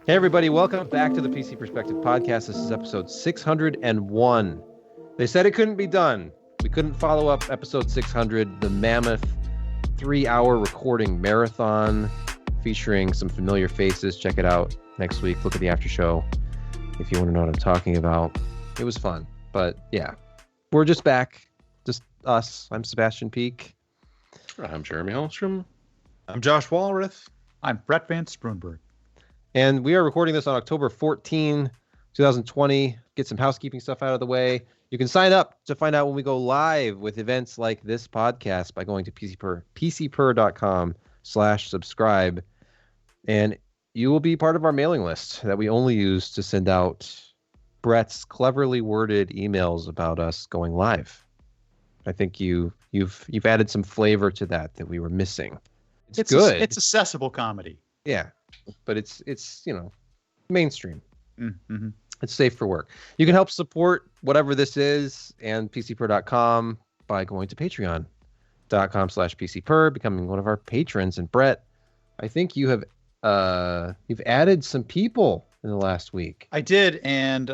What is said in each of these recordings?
Hey, everybody. Welcome back to the PC Perspective Podcast. This is episode 601. They said it couldn't be done. We couldn't follow up episode 600, the mammoth 3-hour recording marathon featuring some familiar faces. Check it out next week. Look at the after show if you want to know what I'm talking about. It was fun. But yeah, we're just back. Just us. I'm Sebastian Peak. I'm Jeremy Holmstrom. I'm Josh Walrath. I'm Brett Van Sproonberg. And we are recording this on October 14, 2020. Get some housekeeping stuff out of the way. You can sign up to find out when we go live with events like this podcast by going to pcper.com/subscribe. And you will be part of our mailing list that we only use to send out Brett's cleverly worded emails about us going live. I think you've added some flavor to that we were missing. It's good. It's accessible comedy. Yeah, but it's mainstream. Mm-hmm. It's safe for work. You can help support whatever this is and pcper.com by going to patreon.com/pcper, becoming one of our patrons. And Brett, I think you've added some people in the last week. I did, and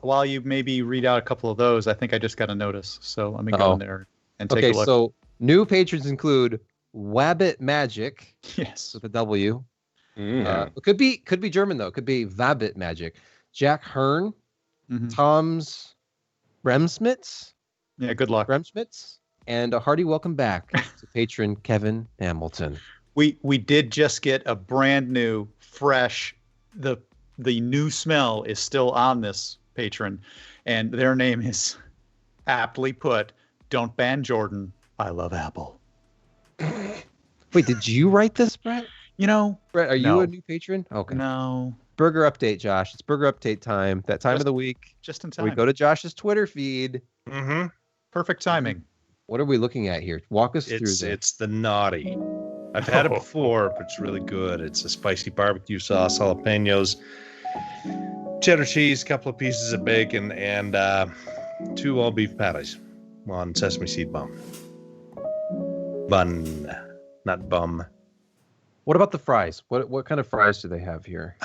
while you maybe read out a couple of those, I think I just got a notice. So let me go in there and take a look. Okay, so new patrons include Wabbit Magic. Yes, with a W. It could be German though. It could be Wabbit Magic. Jack Hearn, Tom's Remsmitz. Yeah, good luck, Remsmitz, and a hearty welcome back to patron Kevin Hamilton. We did just get a brand new, fresh. The new smell is still on this patron, and their name is aptly put. Don't ban Jordan. I love Apple. Wait, did you write this, Brett? Brett, are you a new patron? Okay. No. Burger update, Josh. It's burger update time. That time of the week. Just in time. We go to Josh's Twitter feed. Mm-hmm. Perfect timing. What are we looking at here? Walk us through this. It's the naughty. I've had it before, but it's really good. It's a spicy barbecue sauce, jalapenos, cheddar cheese, a couple of pieces of bacon, and 2 all beef patties on sesame seed bun. Bun, not bum. What about the fries? What kind of fries do they have here?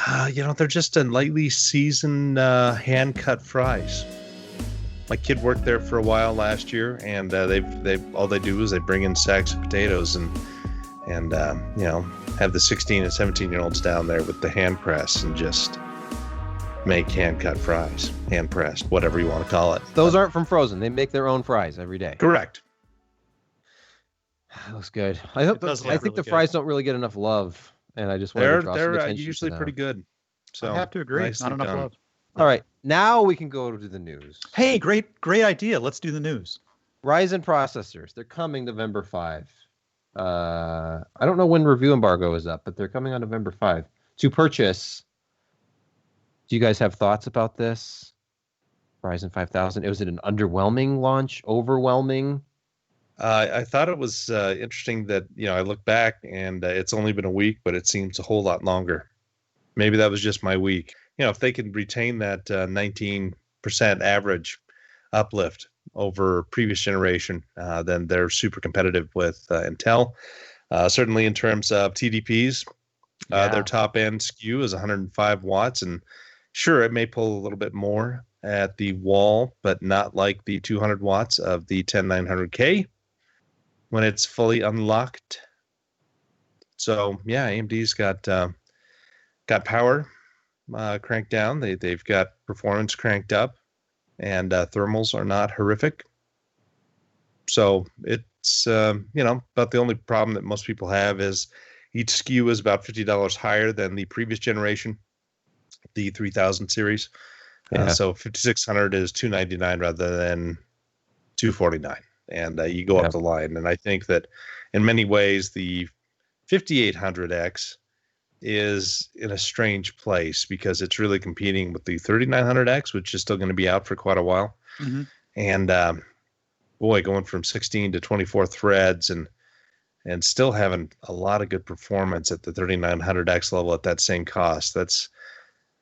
They're just a lightly seasoned hand-cut fries. My kid worked there for a while last year, and they all they do is they bring in sacks of potatoes and have the 16 and 17-year-olds down there with the hand press and just make hand-cut fries, hand pressed, whatever you want to call it. Those aren't from frozen. They make their own fries every day. Correct. That looks good. I think the fries don't really get enough love, and I just want to draw some attention. They're usually pretty good. So I have to agree. Not enough love. All right, now we can go to the news. Hey, great idea. Let's do the news. Ryzen processors. They're coming November 5. I don't know when review embargo is up, but they're coming on November 5 to purchase. Do you guys have thoughts about this? Ryzen 5000. Was it an underwhelming launch? Overwhelming? I thought it was interesting that, I look back and it's only been a week, but it seems a whole lot longer. Maybe that was just my week. If they can retain that 19% average uplift over previous generation, then they're super competitive with Intel. Certainly in terms of TDPs, their top end SKU is 105 watts. And sure, it may pull a little bit more at the wall, but not like the 200 watts of the 10900K. When it's fully unlocked. So yeah, AMD's got power cranked down. They've got performance cranked up, and thermals are not horrific. So it's about the only problem that most people have is each SKU is about $50 higher than the previous generation, the 3000 series. So 5600 is $299 rather than $249. And you go up the line. And I think that in many ways, the 5800X is in a strange place because it's really competing with the 3900X, which is still going to be out for quite a while. Mm-hmm. And going from 16 to 24 threads and still having a lot of good performance at the 3900X level at that same cost. That's,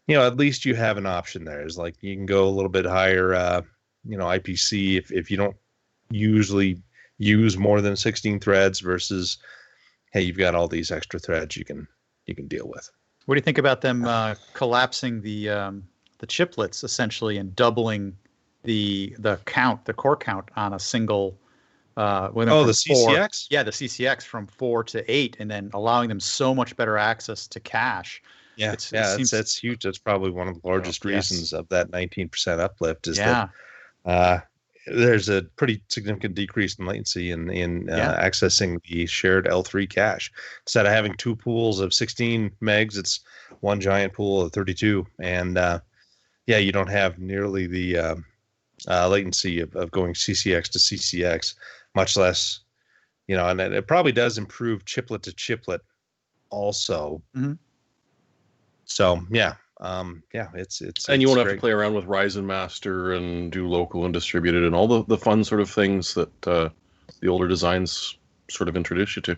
at least you have an option there. It's like you can go a little bit higher, IPC if you don't usually use more than 16 threads versus, hey, you've got all these extra threads you can deal with. What do you think about them collapsing the chiplets essentially and doubling the core count on a single? The CCX? Yeah, the CCX from 4 to 8, and then allowing them so much better access to cache. Yeah, that's huge. That's probably one of the largest reasons of that 19% uplift is that there's a pretty significant decrease in latency in accessing the shared L3 cache. Instead of having two pools of 16 megs, it's one giant pool of 32. And you don't have nearly the latency of going CCX to CCX, much less, and it probably does improve chiplet to chiplet also. Mm-hmm. So, it's and you won't have great to play around with Ryzen Master and do local and distributed and all the fun sort of things that the older designs sort of introduce you to.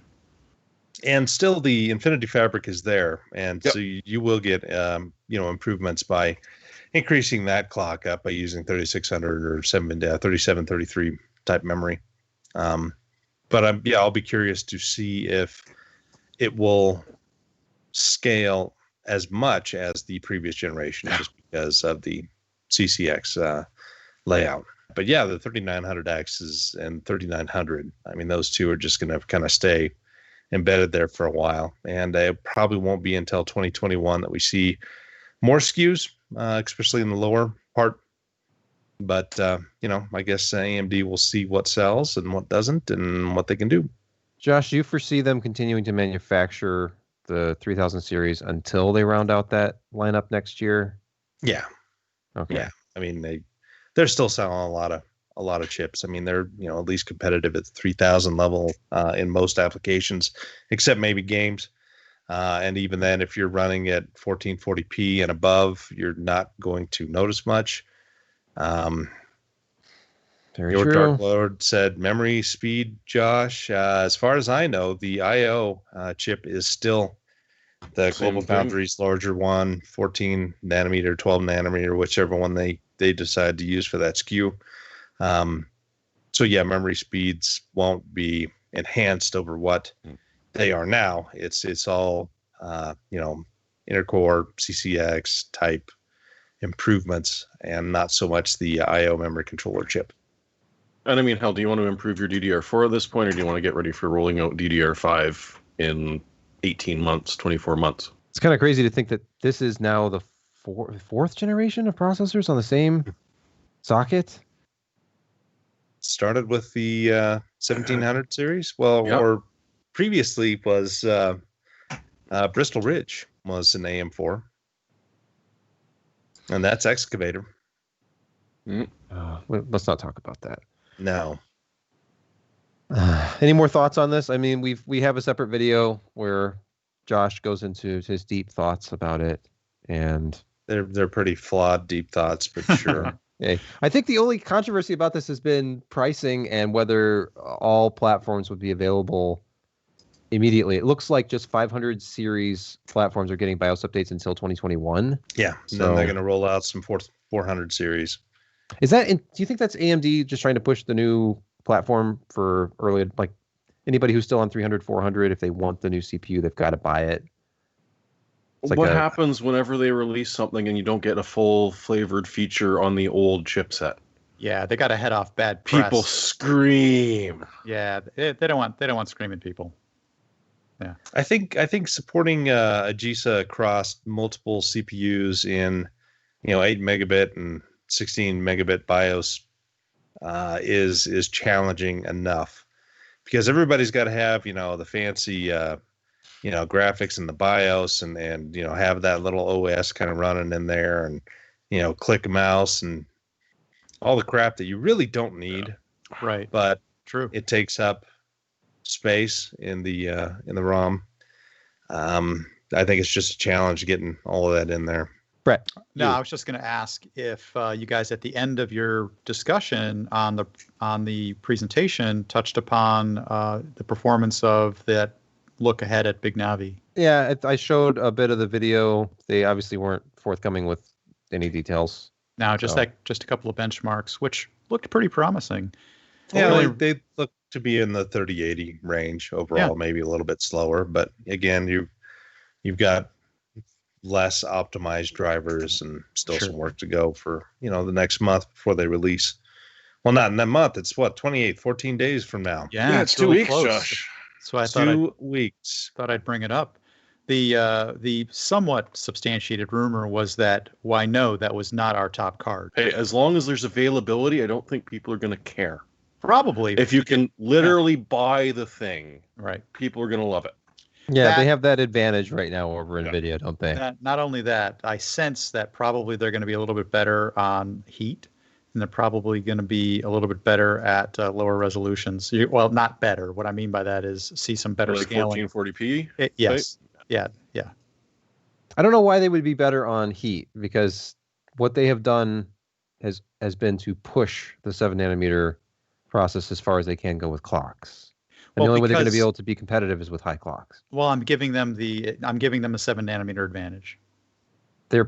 And still the Infinity Fabric is there. And so you will get, improvements by increasing that clock up by using 3600 or 3733 type memory. But I'll be curious to see if it will scale as much as the previous generation just because of the CCX layout. But the 3900X and 3900, I mean, those two are just going to kind of stay embedded there for a while. And it probably won't be until 2021 that we see more SKUs, especially in the lower part. But, I guess AMD will see what sells and what doesn't and what they can do. Josh, do you foresee them continuing to manufacture the 3000 series until they round out that lineup next year? Yeah. Okay. Yeah. I mean, they're still selling a lot of chips. I mean, they're, at least competitive at the 3000 level in most applications, except maybe games. And even then, if you're running at 1440p and above, you're not going to notice much. Your Dark Lord said memory speed, Josh. As far as I know, the IO chip is still the Global Foundries larger one, 14 nanometer, 12 nanometer, whichever one they decide to use for that SKU. Memory speeds won't be enhanced over what they are now. It's all intercore CCX type improvements and not so much the IO memory controller chip. And I mean, hell, do you want to improve your DDR4 at this point, or do you want to get ready for rolling out DDR5 in 18 months, 24 months? It's kind of crazy to think that this is now the fourth generation of processors on the same socket. Started with the 1700 series. Or previously was Bristol Ridge was an AM4. And that's Excavator. Let's not talk about that. No. Any more thoughts on this? I mean, we have a separate video where Josh goes into his deep thoughts about it, and they're pretty flawed deep thoughts, but sure. Okay. I think the only controversy about this has been pricing and whether all platforms would be available immediately. It looks like just 500 series platforms are getting BIOS updates until 2021. Yeah, so then they're going to roll out some 400 series. Do you think that's AMD just trying to push the new platform for early, like anybody who's still on 300, 400, if they want the new CPU, they've got to buy it? What happens whenever they release something and you don't get a full flavored feature on the old chipset? Yeah, they got to head off bad press. People scream. Yeah, they don't want screaming people. Yeah, I think supporting AGESA across multiple CPUs in 8 megabit and 16 megabit BIOS is challenging enough, because everybody's got to have the fancy graphics in the BIOS and have that little OS kind of running in there, and click a mouse and all the crap that you really don't need. Right. But true, it takes up space in the ROM. I think it's just a challenge getting all of that in there. Brett. No, I was just going to ask if you guys at the end of your discussion on the presentation touched upon the performance of that look ahead at Big Navi. Yeah, I showed a bit of the video. They obviously weren't forthcoming with any details. Now, just a couple of benchmarks, which looked pretty promising. Yeah, they look to be in the 3080 range overall, maybe a little bit slower. But again, you've got less optimized drivers, and still Sure. some work to go for, the next month before they release. Well, not in that month. It's what, 28, 14 days from now. Yeah, it's 2 really weeks, close. Josh. So I 2 weeks. thought I'd bring it up. The somewhat substantiated rumor was that, why no, that was not our top card. Hey, as long as there's availability, I don't think people are going to care. Probably. If you can literally buy the thing, Right. people are going to love it. Yeah, they have that advantage right now over Yeah. NVIDIA, don't they? Not only that, I sense that probably they're going to be a little bit better on heat, and they're probably going to be a little bit better at lower resolutions. Well, not better. What I mean by that is see some better Like scaling. 1440p. Yes. Yeah. I don't know why they would be better on heat, because what they have done has been to push the 7 nanometer process as far as they can go with clocks. And Well, the only way they're going to be because- able to be competitive is with high clocks. Well, I'm giving them a 7 nanometer advantage. I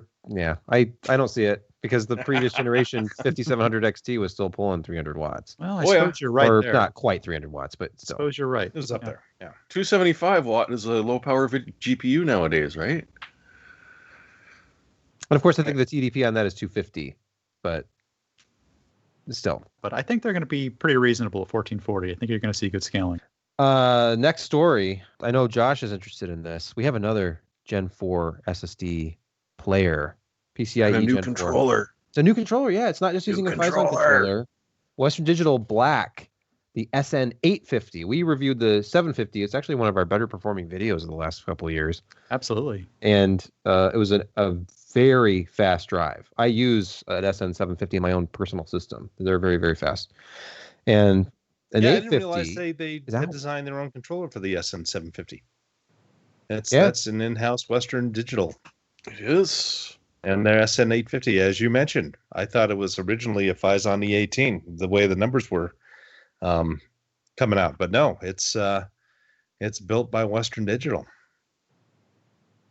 don't see it, because the previous generation 5700 XT was still pulling 300 watts. Well, I Oh, yeah. suppose you're right or there. not quite 300 watts, but I still. suppose you're right. It was up Yeah. there. Yeah. 275 watt is a low power GPU nowadays, right? And of course, I think the TDP on that is 250, but still. But I think they're going to be pretty reasonable at 1440. I think you're going to see good scaling. Next story. I know Josh is interested in this. We have another Gen 4 SSD player, PCIe And a new Gen 4. controller. It's a new controller. Yeah, it's not just New using a Phison controller. controller. Western Digital Black, the SN850. We reviewed the 750. It's actually one of our better performing videos of the last couple of years. Absolutely. And it was a very fast drive. I use an SN750 in my own personal system. They're very, very fast. And an Yeah, I 850 didn't realize they is had out. designed their own controller for the SN750. That's Yeah. that's an in-house Western Digital. It is. And their SN850, as you mentioned, I thought it was originally a Phison E18, the way the numbers were coming out. But no, it's built by Western Digital.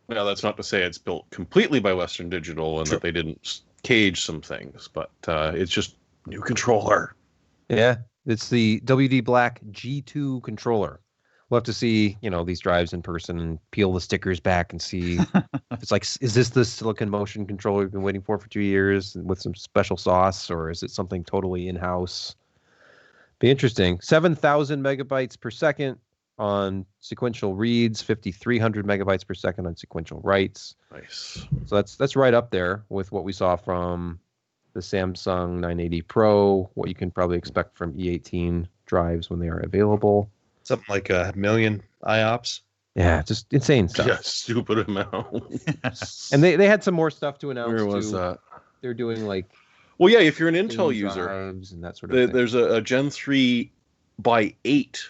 Now, that's not to say it's built completely by Western Digital and Sure. that they didn't cage some things, but it's just new controller. Yeah, it's the WD Black G2 controller. We'll have to see, these drives in person and peel the stickers back and see if it's like, is this the Silicon Motion controller we've been waiting for 2 years with some special sauce, or is it something totally in-house? Be interesting. 7,000 megabytes per second on sequential reads, 5,300 megabytes per second on sequential writes. Nice. So that's right up there with what we saw from the Samsung 980 Pro, what you can probably expect from E18 drives when they are available. Something like 1 million IOPS. Yeah, just insane stuff. Yeah, stupid amount. And they had some more stuff to announce Where was too. that? They're doing like Well, yeah, if you're an Intel thin user, drives and that sort of thing. there's a Gen 3 by 8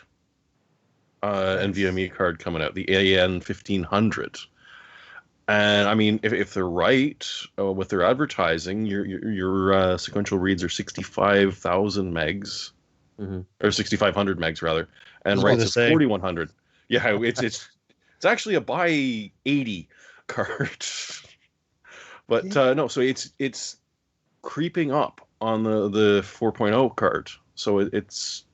NVMe card coming out, the AN 1500. And I mean, if they're right with their advertising, your sequential reads are 65,000 megs, or 6,500 megs rather, and writes is 4,100. Yeah, it's actually a by 80 card. But no, so it's creeping up on the 4.0 card, so it's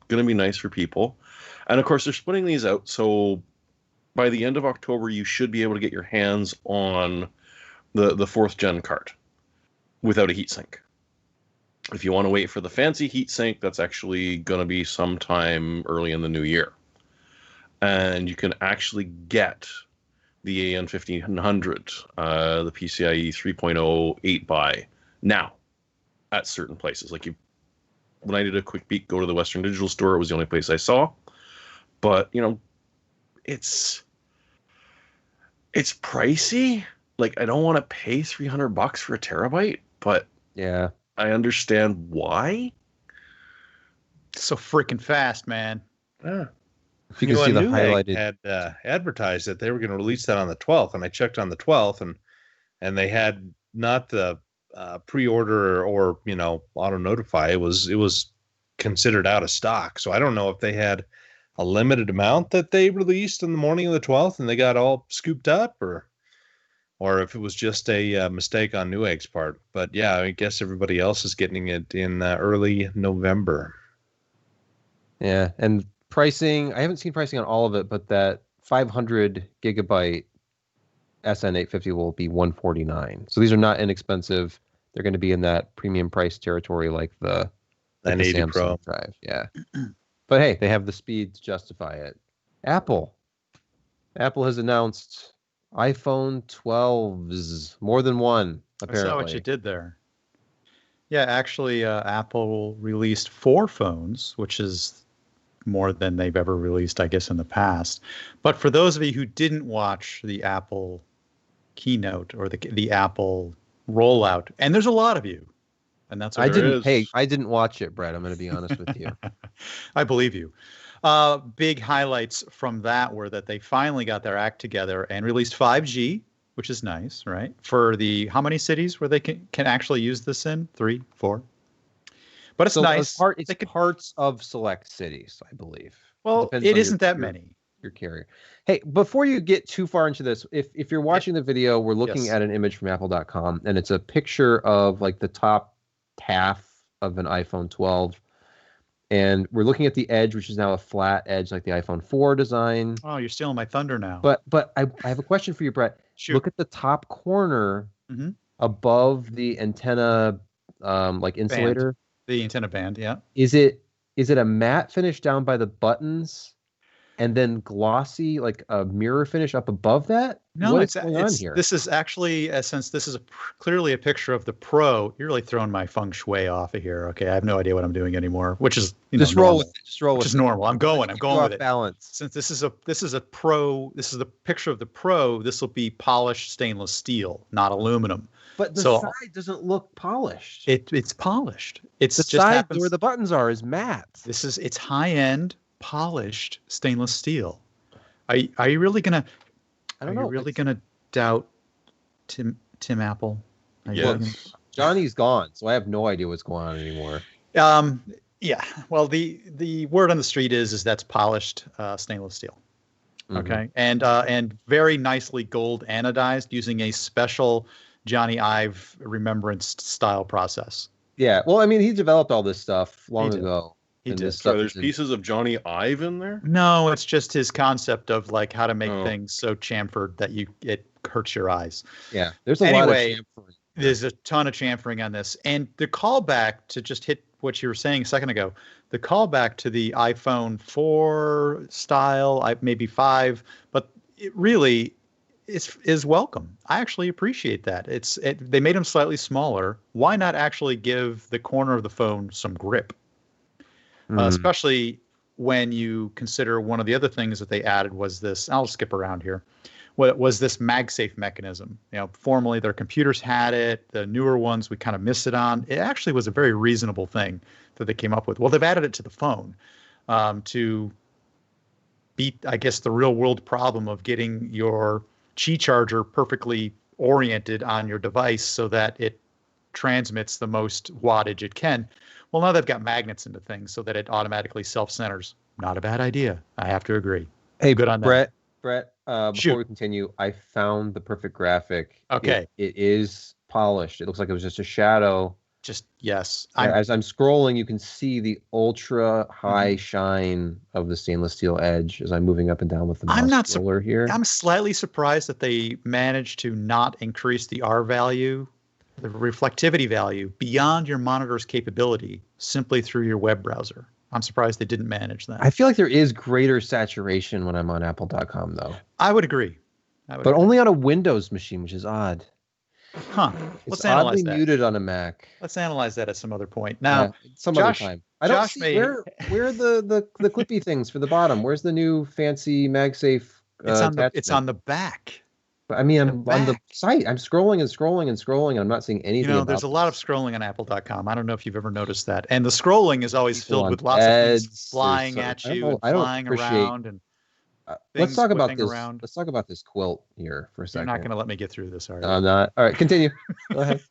going to be nice for people. And of course, they're splitting these out, so by the end of October, you should be able to get your hands on the 4th gen card without a heatsink. If you want to wait for the fancy heatsink, that's actually going to be sometime early in the new year. And you can actually get the AN 1500, the PCIe 3.0 8x now at certain places. Like when I did a quick peek, go to the Western Digital store, it was the only place I saw. But it's pricey. Like, I don't want to pay $300 for a terabyte, but yeah, I understand why. So freaking fast, man. Yeah. if you can see the Newegg highlighted. had advertised that they were going to release that on the 12th, and I checked on the 12th, and they had not the pre-order or auto notify. It was considered out of stock. So I don't know if they had a limited amount that they released in the morning of the 12th and they got all scooped up, or if it was just a mistake on Newegg's part. But yeah, I guess everybody else is getting it in early November. Yeah, and pricing, I haven't seen pricing on all of it, but that 500 gigabyte SN850 will be $149. So these are not inexpensive. They're going to be in that premium price territory like the 980 Samsung Pro. drive. Yeah. But hey, they have the speed to justify it. Apple has announced iPhone 12s, more than one, apparently. I saw what you did there. Yeah, actually, Apple released 4 phones, which is more than they've ever released, I guess, in the past. But for those of you who didn't watch the Apple keynote or the Apple rollout, and there's a lot of you, and that's what I there didn't. is. Hey, I didn't watch it, Brett. I'm going to be honest with you. I believe you. Big highlights from that were that they finally got their act together and released 5G, which is nice, right? For the how many cities where they can actually use this in? 3, 4. But it's nice. It's parts of select cities, I believe. Well, it isn't that many. Your carrier. Hey, before you get too far into this, if you're watching the video, we're looking at an image from Apple.com, and it's a picture of like the top half of an iPhone 12. And we're looking at the edge, which is now a flat edge like the iPhone 4 design. Oh, you're stealing my thunder now. But I have a question for you, Brett. Shoot. Look at the top corner above the antenna like insulator. Band. The antenna band, yeah. Is it a matte finish down by the buttons and then glossy, like a mirror finish up above that? No, what is going on here? This is actually, since this is clearly a picture of the Pro, you're really throwing my feng shui off of here. Okay, I have no idea what I'm doing anymore, which is just roll with it. Just roll with it. Which is normal. I'm going with it. Balance. Since this is a Pro, this is the picture of the Pro. This will be polished stainless steel, not aluminum. But the side doesn't look polished. It's polished. It's the just side happens, where the buttons are is matte. It's high end polished stainless steel. Are you really gonna? I don't know. Are you really gonna doubt Tim Apple? Yes. Johnny's gone, so I have no idea what's going on anymore. Yeah. Well, the word on the street is that's polished stainless steel. Okay, and very nicely gold anodized using a special Johnny Ive remembrance style process. Yeah. Well, I mean, he developed all this stuff long ago. He did. So there's pieces of Johnny Ive in there? No, it's just his concept of like how to make things so chamfered that it hurts your eyes. Yeah. There's a lot of chamfering. There's a ton of chamfering on this. And the callback to just hit what you were saying a second ago, the callback to the iPhone 4 style, maybe 5, but it really is welcome. I actually appreciate that. They made them slightly smaller. Why not actually give the corner of the phone some grip? Especially when you consider one of the other things that they added was this. I'll skip around here. What was this MagSafe mechanism? Formerly their computers had it. The newer ones we kind of missed it on. It actually was a very reasonable thing that they came up with. Well, they've added it to the phone to beat, I guess, the real world problem of getting your Qi charger perfectly oriented on your device so that it transmits the most wattage it can. Well, now they've got magnets into things so that it automatically self-centers. Not a bad idea. I have to agree. Hey, good on Brett, that. before we continue, I found the perfect graphic. Okay. It is polished. It looks like it was just a shadow. Yes. As I'm scrolling, you can see the ultra high shine of the stainless steel edge as I'm moving up and down with the mouse roller here. I'm slightly surprised that they managed to not increase the R value, the reflectivity value, beyond your monitor's capability simply through your web browser. I'm surprised they didn't manage that. I feel like there is greater saturation when I'm on Apple.com, though. I would agree. But only on a Windows machine, which is odd. Huh. Let's analyze that. Muted on a Mac. Let's analyze that at some other point. Now, other time. I don't see where are the clippy things for the bottom. Where's the new fancy MagSafe? It's on the back. I mean, I'm on the site. I'm scrolling and scrolling and scrolling. I'm not seeing anything. There's a lot of scrolling on Apple.com. I don't know if you've ever noticed that. And the scrolling is always filled with lots of things flying at you and flying around. And let's talk about this. Let's talk about this quilt here for a second. You're not going to let me get through this, are you? I'm not. All right, continue. Go ahead.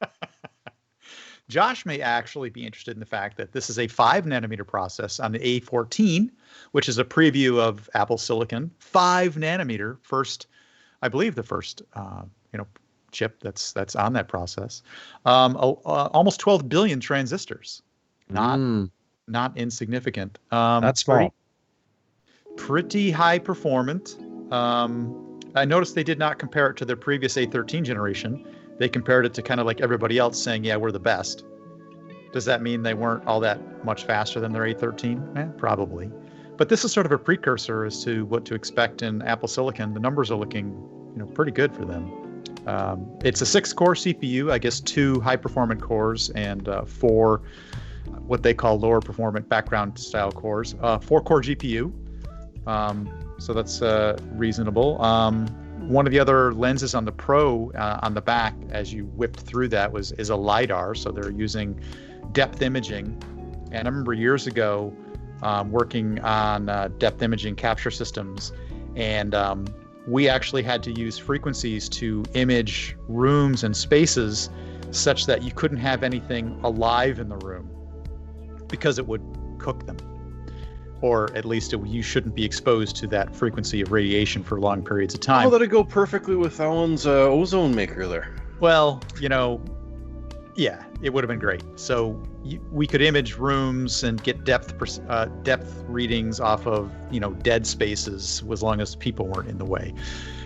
Josh may actually be interested in the fact that this is a 5 nanometer process on the A14, which is a preview of Apple Silicon. 5 nanometer, I believe the first chip that's on that process. Almost 12 billion transistors. Not insignificant. That's small. Pretty high performant. I noticed they did not compare it to their previous A13 generation. They compared it to kind of like everybody else saying, yeah, we're the best. Does that mean they weren't all that much faster than their A13? Probably. But this is sort of a precursor as to what to expect in Apple Silicon. The numbers are looking, pretty good for them. It's a 6-core CPU, I guess 2 high-performant cores and 4 what they call lower performant background style cores. 4-core GPU. So that's reasonable. One of the other lenses on the Pro on the back, as you whipped through that, is a LiDAR. So they're using depth imaging. And I remember years ago working on depth imaging capture systems, and we actually had to use frequencies to image rooms and spaces such that you couldn't have anything alive in the room because it would cook them. Or at least you shouldn't be exposed to that frequency of radiation for long periods of time. Oh, that'd go perfectly with Alan's ozone maker there. Well, yeah, it would have been great. So we could image rooms and get depth readings off of dead spaces as long as people weren't in the way.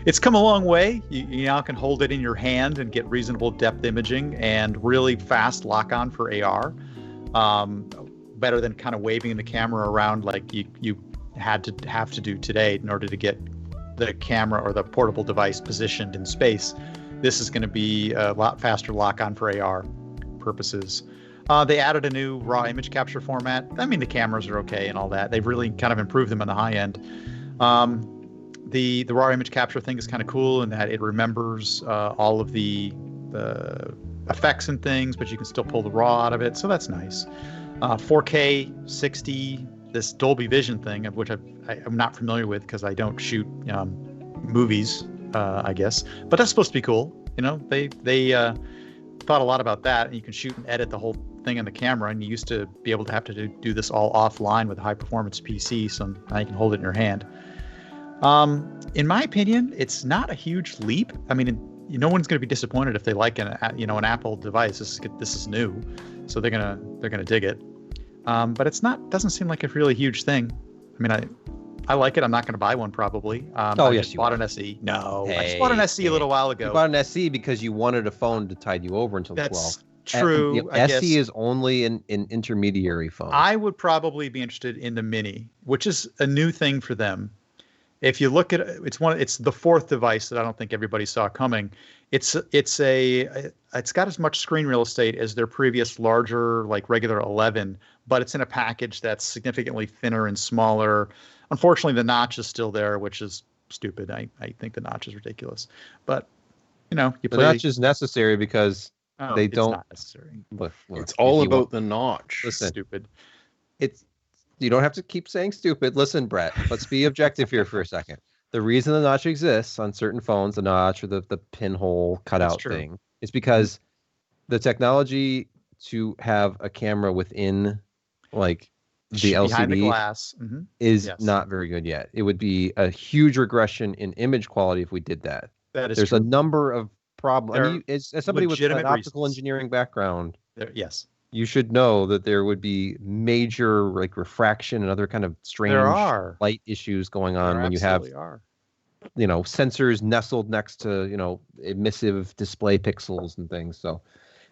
It's come a long way. You now can hold it in your hand and get reasonable depth imaging and really fast lock-on for AR. Better than kind of waving the camera around like you have to do today in order to get the camera or the portable device positioned in space. This is going to be a lot faster lock-on for AR purposes. They added a new raw image capture format. I mean, the cameras are okay and all that. They've really kind of improved them on the high end. The raw image capture thing is kind of cool in that it remembers all of the effects and things, but you can still pull the raw out of it. So that's nice. 4K 60, this Dolby Vision thing, of which I'm not familiar with because I don't shoot movies, I guess. But that's supposed to be cool. They thought a lot about that, and you can shoot and edit the whole thing on the camera. And you used to be able to have to do this all offline with a high performance PC, so now you can hold it in your hand. In my opinion, it's not a huge leap. I mean, no one's going to be disappointed if they like an Apple device. This is new, so they're gonna dig it. But doesn't seem like a really huge thing. I mean, I like it. I'm not going to buy one probably. I just bought an SE. No, I just bought an SE a little while ago. You bought an SE because you wanted a phone to tide you over until 12. That's true. I guess SE is only an intermediary phone. I would probably be interested in the Mini, which is a new thing for them. If you look at it, it's the fourth device that I don't think everybody saw coming. It's got as much screen real estate as their previous larger, like regular 11, but it's in a package that's significantly thinner and smaller. Unfortunately, the notch is still there, which is stupid. I think the notch is ridiculous. But the notch is necessary because they don't. It's not necessary. Look, it's all about the notch. Listen, stupid. You don't have to keep saying stupid. Listen, Brett, let's be objective here for a second. The reason the notch exists on certain phones, the notch or the pinhole cutout thing, is because the technology to have a camera within like the LCD behind the glass is not very good yet. It would be a huge regression in image quality if we did that. There's true. A number of problems. I mean, as somebody with an optical engineering background, yes, you should know that there would be major like refraction and other kind of strange light issues going on when you have sensors nestled next to emissive display pixels and things. So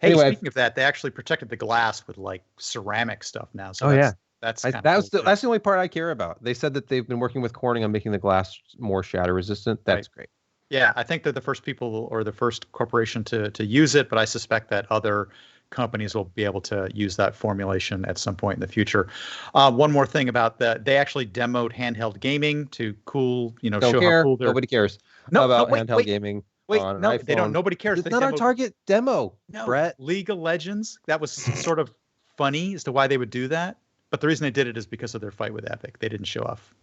anyway, speaking of that, they actually protected the glass with like ceramic stuff now. So that's the only part I care about. They said that they've been working with Corning on making the glass more shatter resistant. That's great. Yeah, I think they're the first people or the first corporation to use it, but I suspect that other companies will be able to use that formulation at some point in the future. One more thing about that, they actually demoed handheld gaming to show how cool they're. Nobody cares about handheld gaming. Wait, no, they don't. Nobody cares. It's not our target demo, Brett. League of Legends. That was sort of funny as to why they would do that. But the reason they did it is because of their fight with Epic. They didn't show off.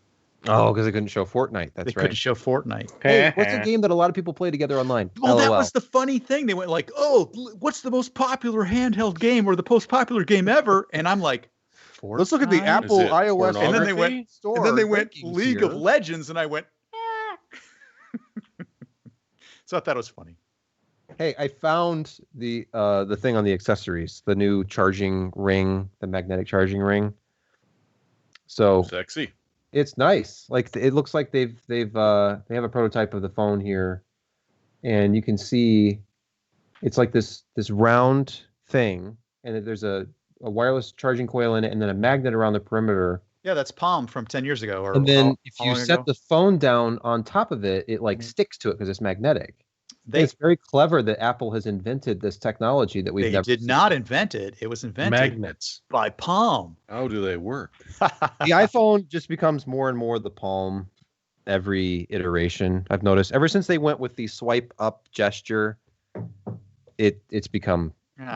Oh, because they couldn't show Fortnite. That's right. They couldn't show Fortnite. Hey, what's a game that a lot of people play together online? Well, that was the funny thing. They went like, "Oh, what's the most popular handheld game or the most popular game ever?" And I'm like, Fortnite? Let's look at the Apple iOS. And then they went League of Legends, and I went. So I thought it was funny. Hey, I found the thing on the accessories, the new charging ring, the magnetic charging ring. So sexy. It's nice. Like it looks like they have a prototype of the phone here, and you can see it's like this round thing, and there's a wireless charging coil in it, and then a magnet around the perimeter. Yeah, that's Palm from 10 years ago. Or And then if how you long set ago? the phone down on top of it, it like sticks to it because it's magnetic. It's very clever that Apple has invented this technology that we've They never did seen. not invent it. It was invented Magnets. by Palm. How do they work? The iPhone just becomes more and more the palm every iteration. I've noticed ever since they went with the swipe up gesture, it's become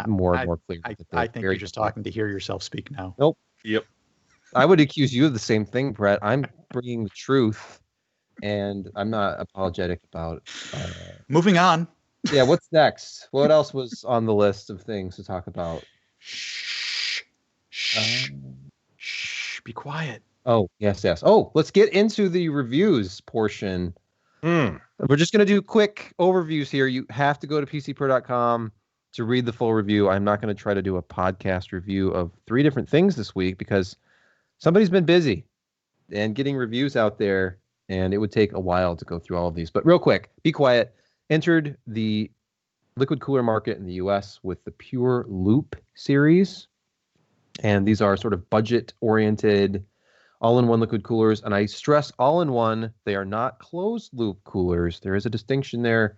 more and more clear. I think you're just talking to hear yourself speak now. Nope. Yep. I would accuse you of the same thing, Brett. I'm bringing the truth, and I'm not apologetic about. Moving on. Yeah, what's next? What else was on the list of things to talk about? Shh. Shh. Be quiet. Oh, yes. Oh, let's get into the reviews portion. We're just going to do quick overviews here. You have to go to pcpro.com to read the full review. I'm not going to try to do a podcast review of 3 different things this week because somebody's been busy and getting reviews out there, and it would take a while to go through all of these. But real quick, be quiet. Entered the liquid cooler market in the US with the Pure Loop series. And these are sort of budget-oriented, all-in-one liquid coolers. And I stress all-in-one. They are not closed-loop coolers. There is a distinction there.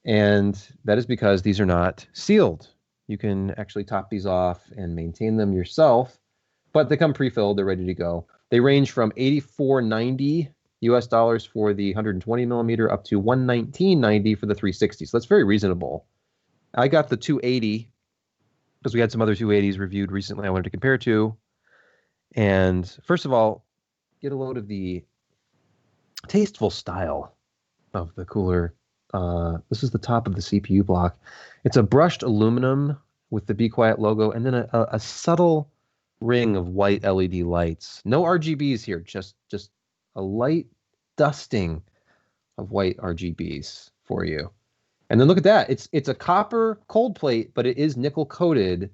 And that is because these are not sealed. You can actually top these off and maintain them yourself. But they come pre-filled. They're ready to go. They range from $84.90 US dollars for the 120 millimeter up to $119.90 for the 360. So that's very reasonable. I got the 280 because we had some other 280s reviewed recently I wanted to compare to. And first of all, get a load of the tasteful style of the cooler. This is the top of the CPU block. It's a brushed aluminum with the Be Quiet logo, and then a subtle ring of white LED lights. No RGBs here, just a light dusting of white RGBs for you. And then look at that. It's a copper cold plate, but it is nickel coated,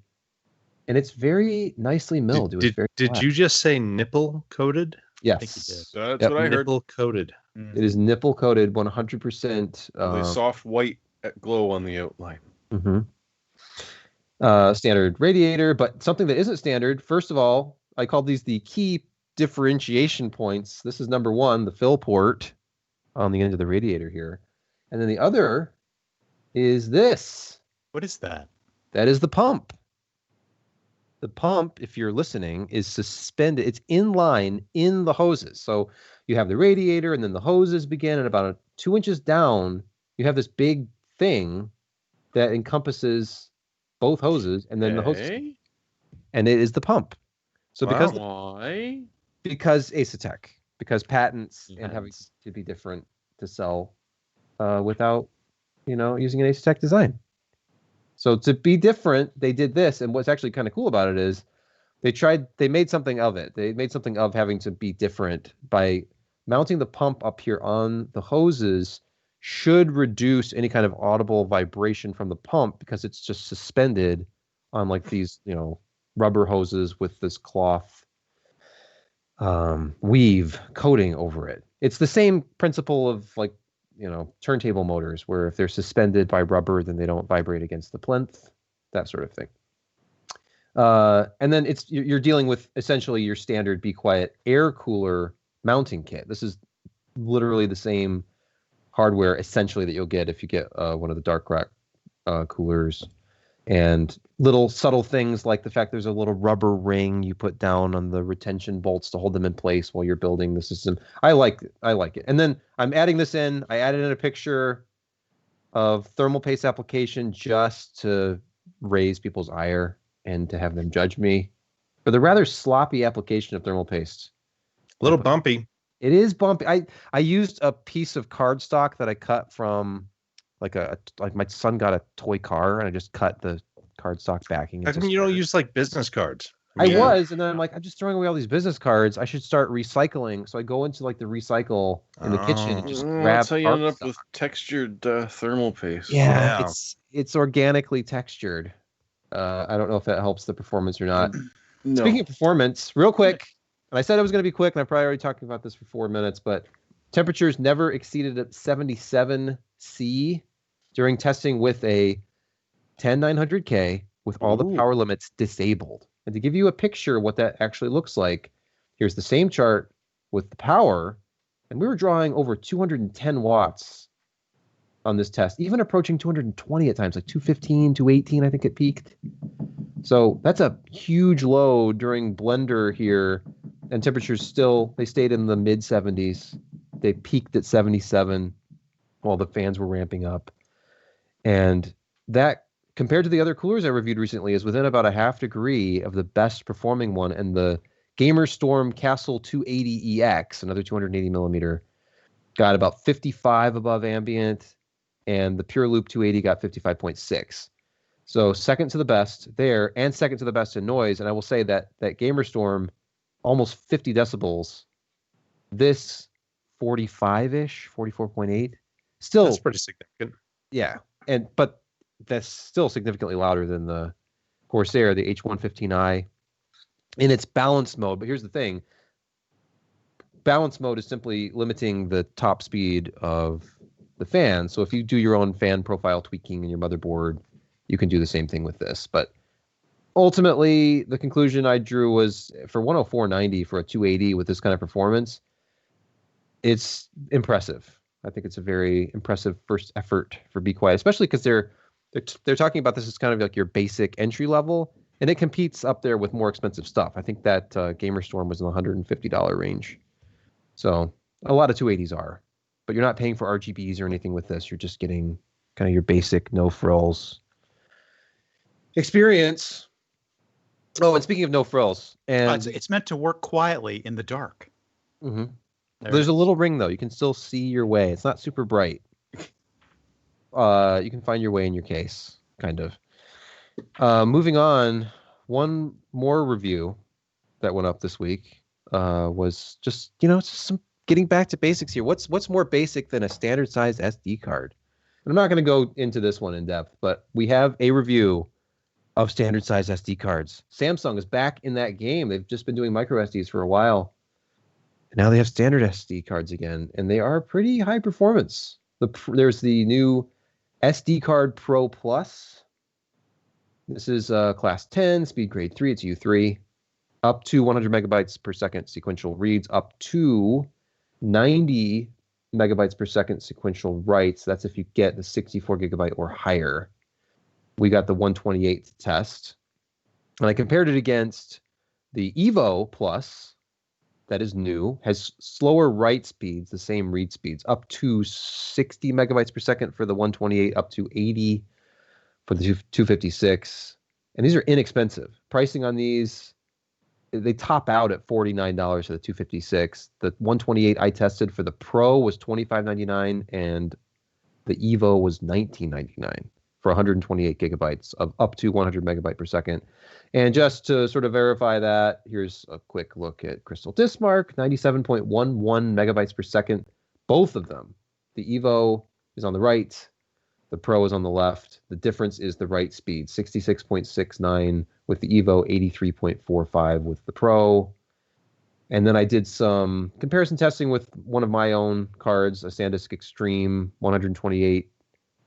and it's very nicely milled. Did you just say nipple coated? Yes. I think you did. That's what I heard. Nipple coated. It is nipple coated, 100%. The soft white glow on the outline. Standard radiator, but something that isn't standard. First of all, I call these the key differentiation points. This is number 1, the fill port on the end of the radiator here. And then the other is this. What is that? That is the pump. The pump, if you're listening, is suspended. It's in line in the hoses. So you have the radiator, and then the hoses begin, and about 2 inches down, you have this big thing that encompasses both hoses, and then the hoses. And it is the pump. So Why? because Asetek, because patents and having to be different to sell without, using an Asetek design. So to be different, they did this. And what's actually kind of cool about it is they made something of it. They made something of having to be different by mounting the pump up here on the hoses should reduce any kind of audible vibration from the pump because it's just suspended on like these, rubber hoses with this cloth weave coating over it. It's the same principle of like, turntable motors where if they're suspended by rubber, then they don't vibrate against the plinth, that sort of thing. And then you're dealing with essentially your standard Be Quiet air cooler mounting kit. This is literally the same hardware essentially that you'll get if you get one of the dark rack coolers, and little subtle things like the fact there's a little rubber ring you put down on the retention bolts to hold them in place while you're building the system. I like it. And then I'm adding this in. I added in a picture of thermal paste application just to raise people's ire and to have them judge me for the rather sloppy application of thermal paste. A little bumpy. It is bumpy. I used a piece of cardstock that I cut from like my son got a toy car, and I just cut the cardstock backing. How come you don't use like business cards? I was, and then I'm like, I'm just throwing away all these business cards. I should start recycling. So I go into like the recycle in the kitchen and just grab. That's how you end up with textured thermal paste. Yeah, it's organically textured. I don't know if that helps the performance or not. No. Speaking of performance, real quick, And I said I was going to be quick, and I'm probably already talking about this for 4 minutes, but temperatures never exceeded at 77 C during testing with a 10900K with all the power limits disabled. And to give you a picture of what that actually looks like, here's the same chart with the power, and we were drawing over 210 watts on this test, even approaching 220 at times, like 215, 218, I think it peaked. So that's a huge load during Blender here, and temperatures still, they stayed in the mid 70s. They peaked at 77 while the fans were ramping up. And that, compared to the other coolers I reviewed recently, is within about a half degree of the best performing one. And the Gamerstorm Castle 280EX, another 280 millimeter, got about 55 above ambient, and the Pure Loop 280 got 55.6. So second to the best there, and second to the best in noise. And I will say that Gamerstorm, almost 50 decibels. This 45-ish, 44.8. Still, that's pretty significant. Yeah, but that's still significantly louder than the Corsair, the H115i, in its balanced mode. But here's the thing. Balance mode is simply limiting the top speed of the fan. So if you do your own fan profile tweaking in your motherboard, you can do the same thing with this. But ultimately, the conclusion I drew was for 104.90 for a 280 with this kind of performance, it's impressive. I think it's a very impressive first effort for Be Quiet, especially because they're talking about this as kind of like your basic entry level, and it competes up there with more expensive stuff. I think that Gamerstorm was in the $150 range. So a lot of 280s are, but you're not paying for RGBs or anything with this. You're just getting kind of your basic no frills experience. Oh, and speaking of no frills, and it's meant to work quietly in the dark. Mm-hmm. There's a little ring though. You can still see your way. It's not super bright. You can find your way in your case, kind of. Moving on, one more review that went up this week was just some getting back to basics here. What's more basic than a standard size SD card? I'm not going to go into this one in depth, but we have a review of standard size SD cards. Samsung is back in that game. They've just been doing micro SDs for a while. And now they have standard SD cards again, and they are pretty high performance. There's the new SD Card Pro Plus. This is class 10, speed grade 3. It's U3. Up to 100 megabytes per second sequential reads, up to 90 megabytes per second sequential writes. That's if you get the 64 gigabyte or higher. We got the 128 to test. And I compared it against the Evo Plus, that is new, has slower write speeds, the same read speeds, up to 60 megabytes per second for the 128, up to 80 for the 256. And these are inexpensive. Pricing on these, they top out at $49 for the 256. The 128 I tested for the Pro was $25.99, and the Evo was $19.99 for 128 gigabytes of up to 100 megabyte per second. And just to sort of verify that, here's a quick look at Crystal Diskmark, 97.11 megabytes per second, both of them. The Evo is on the right, the Pro is on the left. The difference is the write speed, 66.69 with the Evo, 83.45 with the Pro. And then I did some comparison testing with one of my own cards, a SanDisk Extreme 128,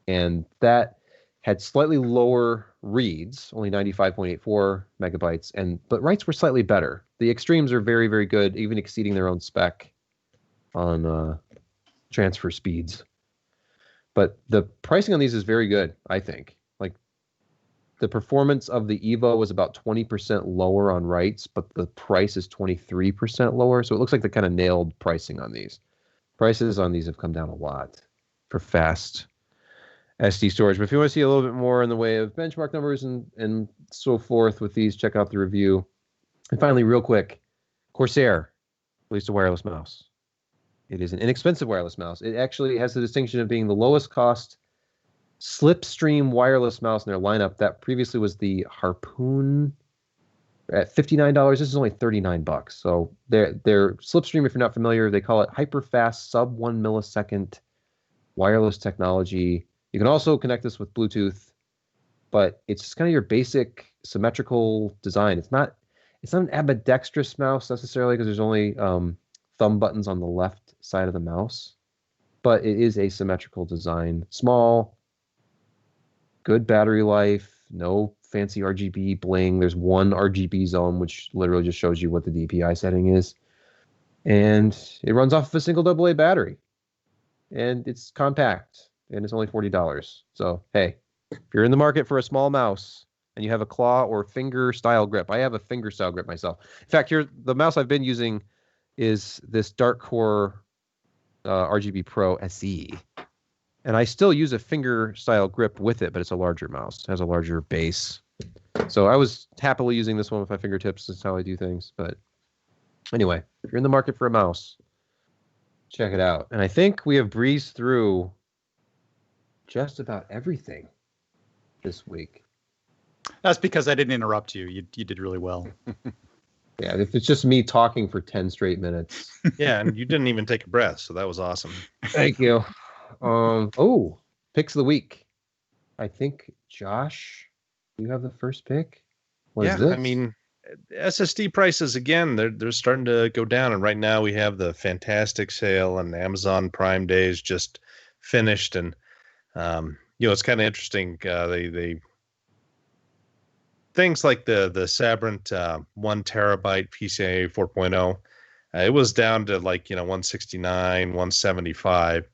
and that had slightly lower reads, only 95.84 megabytes, but writes were slightly better. The Extremes are very, very good, even exceeding their own spec on transfer speeds. But the pricing on these is very good, I think. Like, the performance of the Evo was about 20% lower on writes, but the price is 23% lower. So it looks like they kind of nailed pricing on these. Prices on these have come down a lot for fast SD storage. But if you want to see a little bit more in the way of benchmark numbers and so forth with these, check out the review. And finally, real quick, Corsair released a wireless mouse. It is an inexpensive wireless mouse. It actually has the distinction of being the lowest cost slipstream wireless mouse in their lineup. That previously was the Harpoon at $59. This is only $39. So their slipstream, if you're not familiar, they call it hyper-fast sub 1 millisecond wireless technology. You can also connect this with Bluetooth, but it's just kind of your basic symmetrical design. It's not It's not an ambidextrous mouse necessarily because there's only thumb buttons on the left side of the mouse, but it is asymmetrical design. Small, good battery life, no fancy RGB bling. There's one RGB zone, which literally just shows you what the DPI setting is. And it runs off of a single AA battery. And it's compact, and it's only $40. So, hey, if you're in the market for a small mouse and you have a claw or finger style grip, I have a finger style grip myself. In fact, here, the mouse I've been using is this Dark Core RGB Pro SE. And I still use a finger style grip with it, but it's a larger mouse. It has a larger base. So I was happily using this one with my fingertips. That's how I do things. But anyway, if you're in the market for a mouse, check it out. And I think we have breezed through just about everything this week. That's because I didn't interrupt you. You did really well. Yeah, if it's just me talking for 10 straight minutes. Yeah, and you didn't even take a breath, so that was awesome. Thank you. Picks of the week. I think, Josh, you have the first pick? What is this? I mean, SSD prices, again, they're starting to go down. And right now we have the fantastic sale, and Amazon Prime Day is just finished. And, it's kind of interesting. They things like the Sabrent 1 terabyte PCIe 4.0, it was down to 169, 175.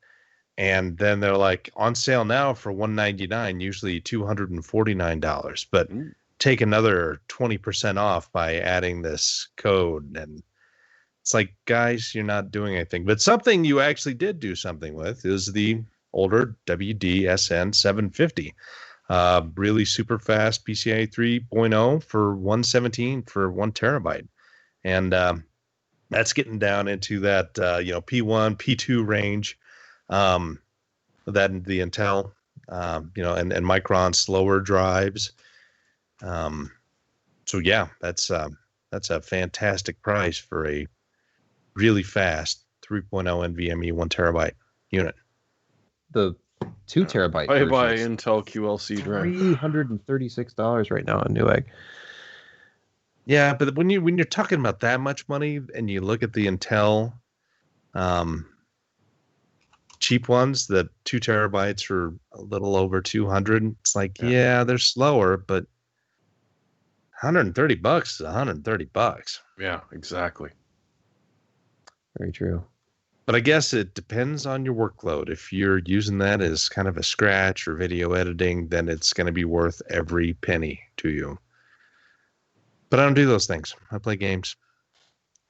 And then they're on sale now for $199, usually $249. But take another 20% off by adding this code. And it's guys, you're not doing anything. But something you actually did do something with is the older WDSN 750. Really super fast PCIe 3.0 for 117 for 1 terabyte. And that's getting down into that, P1, P2 range. That the Intel, and Micron slower drives. So yeah, that's a fantastic price for a really fast 3.0 NVMe 1 terabyte unit. The 2 terabyte. I buy Intel QLC drive. $336 right now on Newegg. Yeah, but when you're talking about that much money and you look at the Intel, cheap ones, the 2 terabytes are a little over 200. It's yeah, they're slower, but $130 is $130. Yeah, exactly. Very true. But I guess it depends on your workload. If you're using that as kind of a scratch or video editing, then it's going to be worth every penny to you. But I don't do those things. I play games.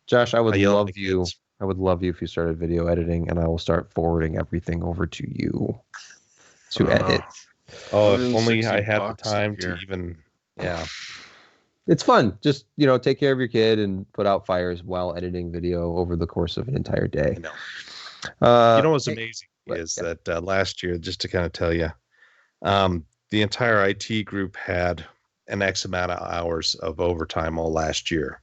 Josh, I would love you. I would love you if you started video editing, and I will start forwarding everything over to you to edit. Oh, if only I had the time to even, yeah. It's fun. Just, take care of your kid and put out fires while editing video over the course of an entire day. I know. What's amazing is that last year, just to kind of tell you, the entire IT group had an X amount of hours of overtime all last year.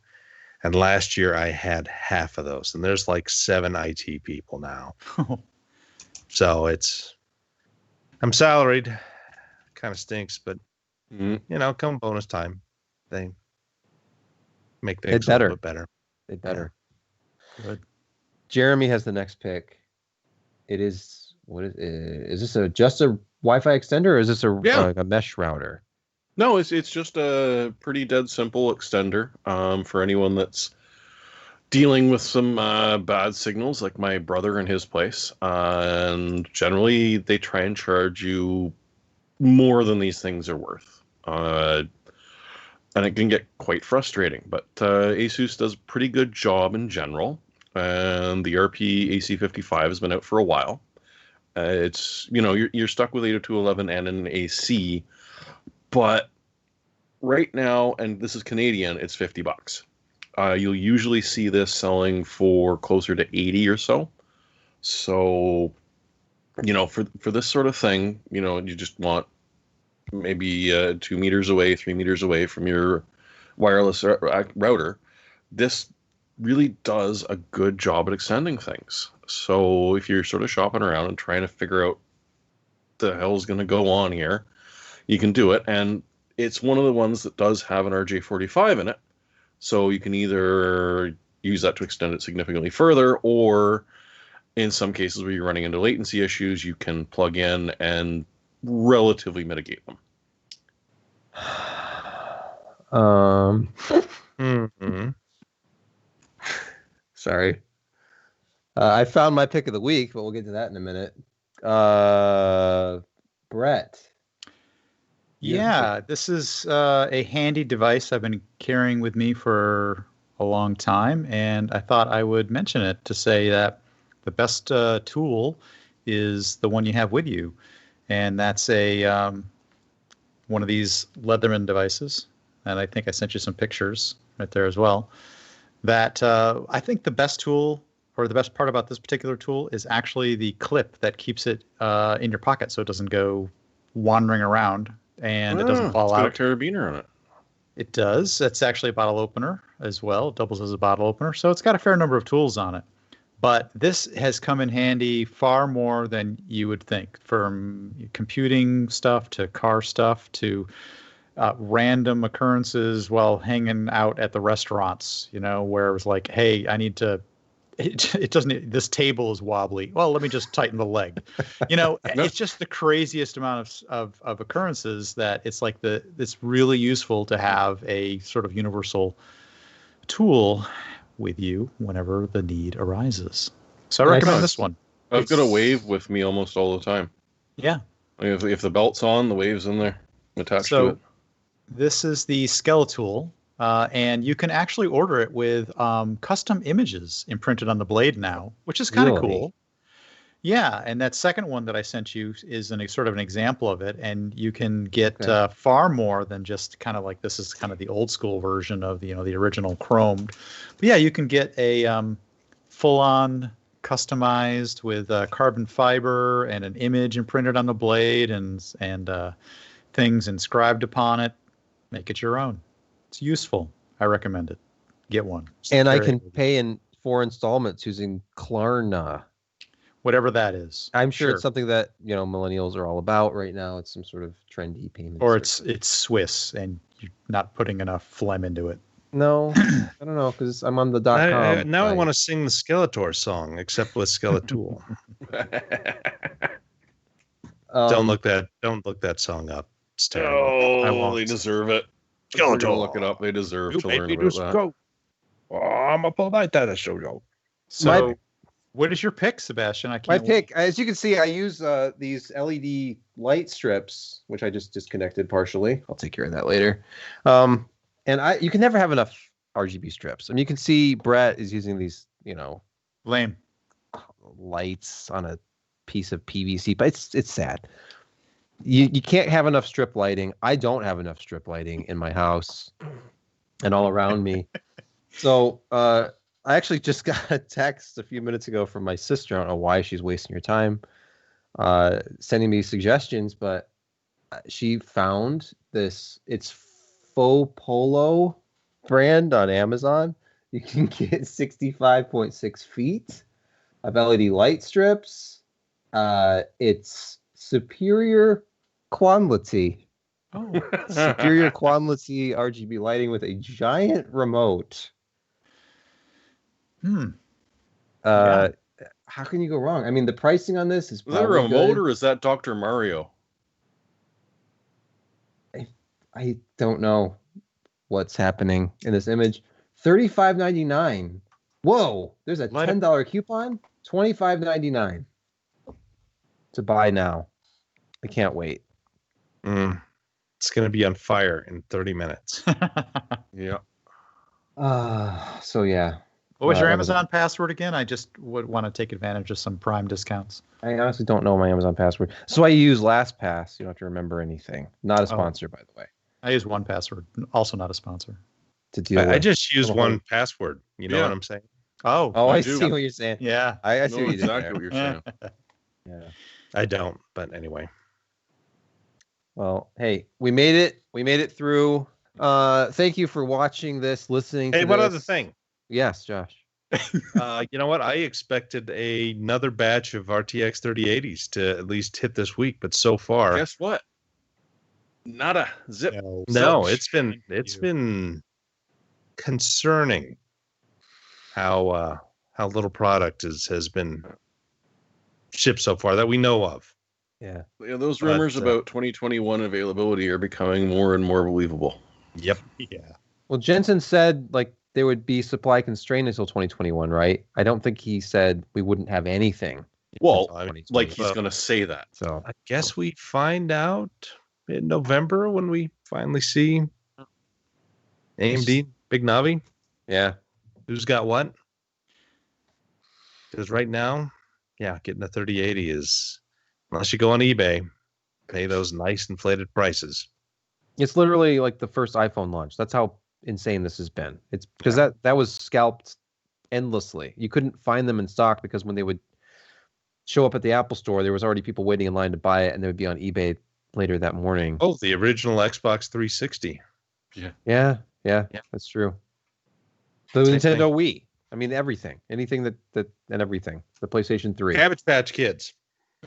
And last year I had half of those. And there's 7 IT people now. So I'm salaried. Kind of stinks, but, come bonus time, they make things a little bit better. They better. Good. Jeremy has the next pick. It is, is this just a Wi-Fi extender, or is this a mesh router? No, it's just a pretty dead simple extender for anyone that's dealing with some bad signals, like my brother in his place. And generally, they try and charge you more than these things are worth. And it can get quite frustrating. But Asus does a pretty good job in general. And the RP AC55 has been out for a while. It's, you're stuck with 802.11 and an AC. But right now, and this is Canadian, it's $50. You'll usually see this selling for closer to 80 or so. So, for this sort of thing, you just want maybe 2 meters away, 3 meters away from your wireless router. This really does a good job at extending things. So if you're sort of shopping around and trying to figure out the hell's going to go on here, you can do it. And it's one of the ones that does have an RJ45 in it. So you can either use that to extend it significantly further, or in some cases where you're running into latency issues, you can plug in and relatively mitigate them. Mm-hmm. Sorry. I found my pick of the week, but we'll get to that in a minute. Brett. Yeah, this is a handy device I've been carrying with me for a long time, and I thought I would mention it to say that the best tool is the one you have with you, and that's a one of these Leatherman devices, and I think I sent you some pictures right there as well. That I think the best tool, or the best part about this particular tool, is actually the clip that keeps it in your pocket so it doesn't go wandering around and it doesn't fall out. It's got a carabiner on it. It does. It's actually a bottle opener as well. It doubles as a bottle opener. So it's got a fair number of tools on it. But this has come in handy far more than you would think, from computing stuff to car stuff to random occurrences while hanging out at the restaurants, where it was like, hey, I need to, it doesn't, this table is wobbly. Well, let me just tighten the leg. It's just the craziest amount of occurrences that it's like it's really useful to have a sort of universal tool with you whenever the need arises. So I recommend this one. I've got a wave with me almost all the time. Yeah. If the belt's on, the wave's in there attached to it. This is the Skeletool, and you can actually order it with custom images imprinted on the blade now, which is kind of cool. Yeah, and that second one that I sent you is sort of an example of it, and you can get far more than just kind of like, this is kind of the old school version of the original chromed. But yeah, you can get a full-on customized with carbon fiber and an image imprinted on the blade and things inscribed upon it. Make it your own. It's useful. I recommend it. Get one. And I can pay in 4 installments using Klarna. Whatever that is. I'm sure it's something that, millennials are all about right now. It's some sort of trendy payment. Or it's Swiss and you're not putting enough phlegm into it. No, I don't know, because I'm on the .com. Now I want to sing the Skeletor song, except with Skeletool. Don't look that song up. It's terrible. Oh, they deserve it. Skeletor. Look it up. They deserve to learn about that. I'm a polite that show you. So, what is your pick, Sebastian? My pick, as you can see, I use these LED light strips, which I just disconnected partially. I'll take care of that later. And you can never have enough RGB strips. I mean, you can see Brett is using these, lame lights on a piece of PVC, but it's sad. You can't have enough strip lighting. I don't have enough strip lighting in my house and all around me. So I actually just got a text a few minutes ago from my sister. I don't know why she's wasting your time sending me suggestions, but she found this. It's Faux Polo brand on Amazon. You can get 65.6 feet of LED light strips. It's superior quality. Superior quality RGB lighting with a giant remote. How can you go wrong? I mean, the pricing on this is probably is that a remote or is that Dr. Mario? I don't know what's happening in this image. $35.99. Whoa, there's a $10 coupon. $25.99 to buy now. I can't wait. It's going to be on fire in 30 minutes. Yeah. So yeah. What was your Amazon password again? I just would want to take advantage of some Prime discounts. I honestly don't know my Amazon password. So I use LastPass. You don't have to remember anything. Not a sponsor, by the way. I use 1Password. Also not a sponsor. To deal with. I just use 1Password. You know what I'm saying? Oh, I see what you're saying. Yeah. I see exactly what you're saying. Yeah. I don't, but anyway. Well, hey, we made it. We made it through. Thank you for watching this, listening to Hey, one other thing. Yes, Josh. You know what? I expected another batch of RTX 3080s to at least hit this week, but so far, guess what? Not a zip. No, it's been concerning how little product has been shipped so far that we know of. Yeah. Yeah, those rumors about 2021 availability are becoming more and more believable. Yep. Yeah. Well, Jensen said like there would be supply constraint until 2021, right? I don't think he said we wouldn't have anything. Well, until like 2021. he's going to say that. So I guess we find out in November when we finally see AMD Big Navi. yeah, Who's got what? Because right now, yeah, getting a 3080 is, unless you go on eBay, pay those nice inflated prices. it's literally like the first iPhone launch. That's how insane this has been. It's because that was scalped endlessly. You couldn't find them in stock because when they would show up at the Apple store, there was already people waiting in line to buy it, and they would be on eBay later that morning. Oh, the original Xbox 360. Yeah, that's true. The Same Nintendo thing. Wii. I mean, anything that and everything. The PlayStation 3. Cabbage Patch Kids.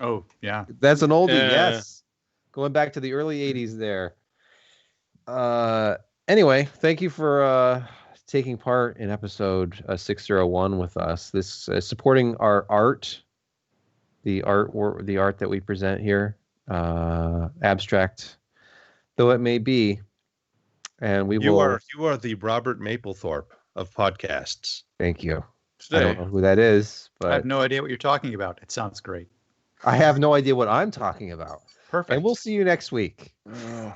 Oh, yeah. That's an oldie, Yeah. yes. Going back to the early 80s there. Anyway, thank you for taking part in episode 601 with us. This supporting our art, the art that we present here, abstract though it may be. And we You will. are the Robert Mapplethorpe of podcasts. Thank you. Today. I don't know who that is, I have but no idea what you're talking about. It sounds great. I have no idea what I'm talking about. Perfect. And we'll see you next week. Oh.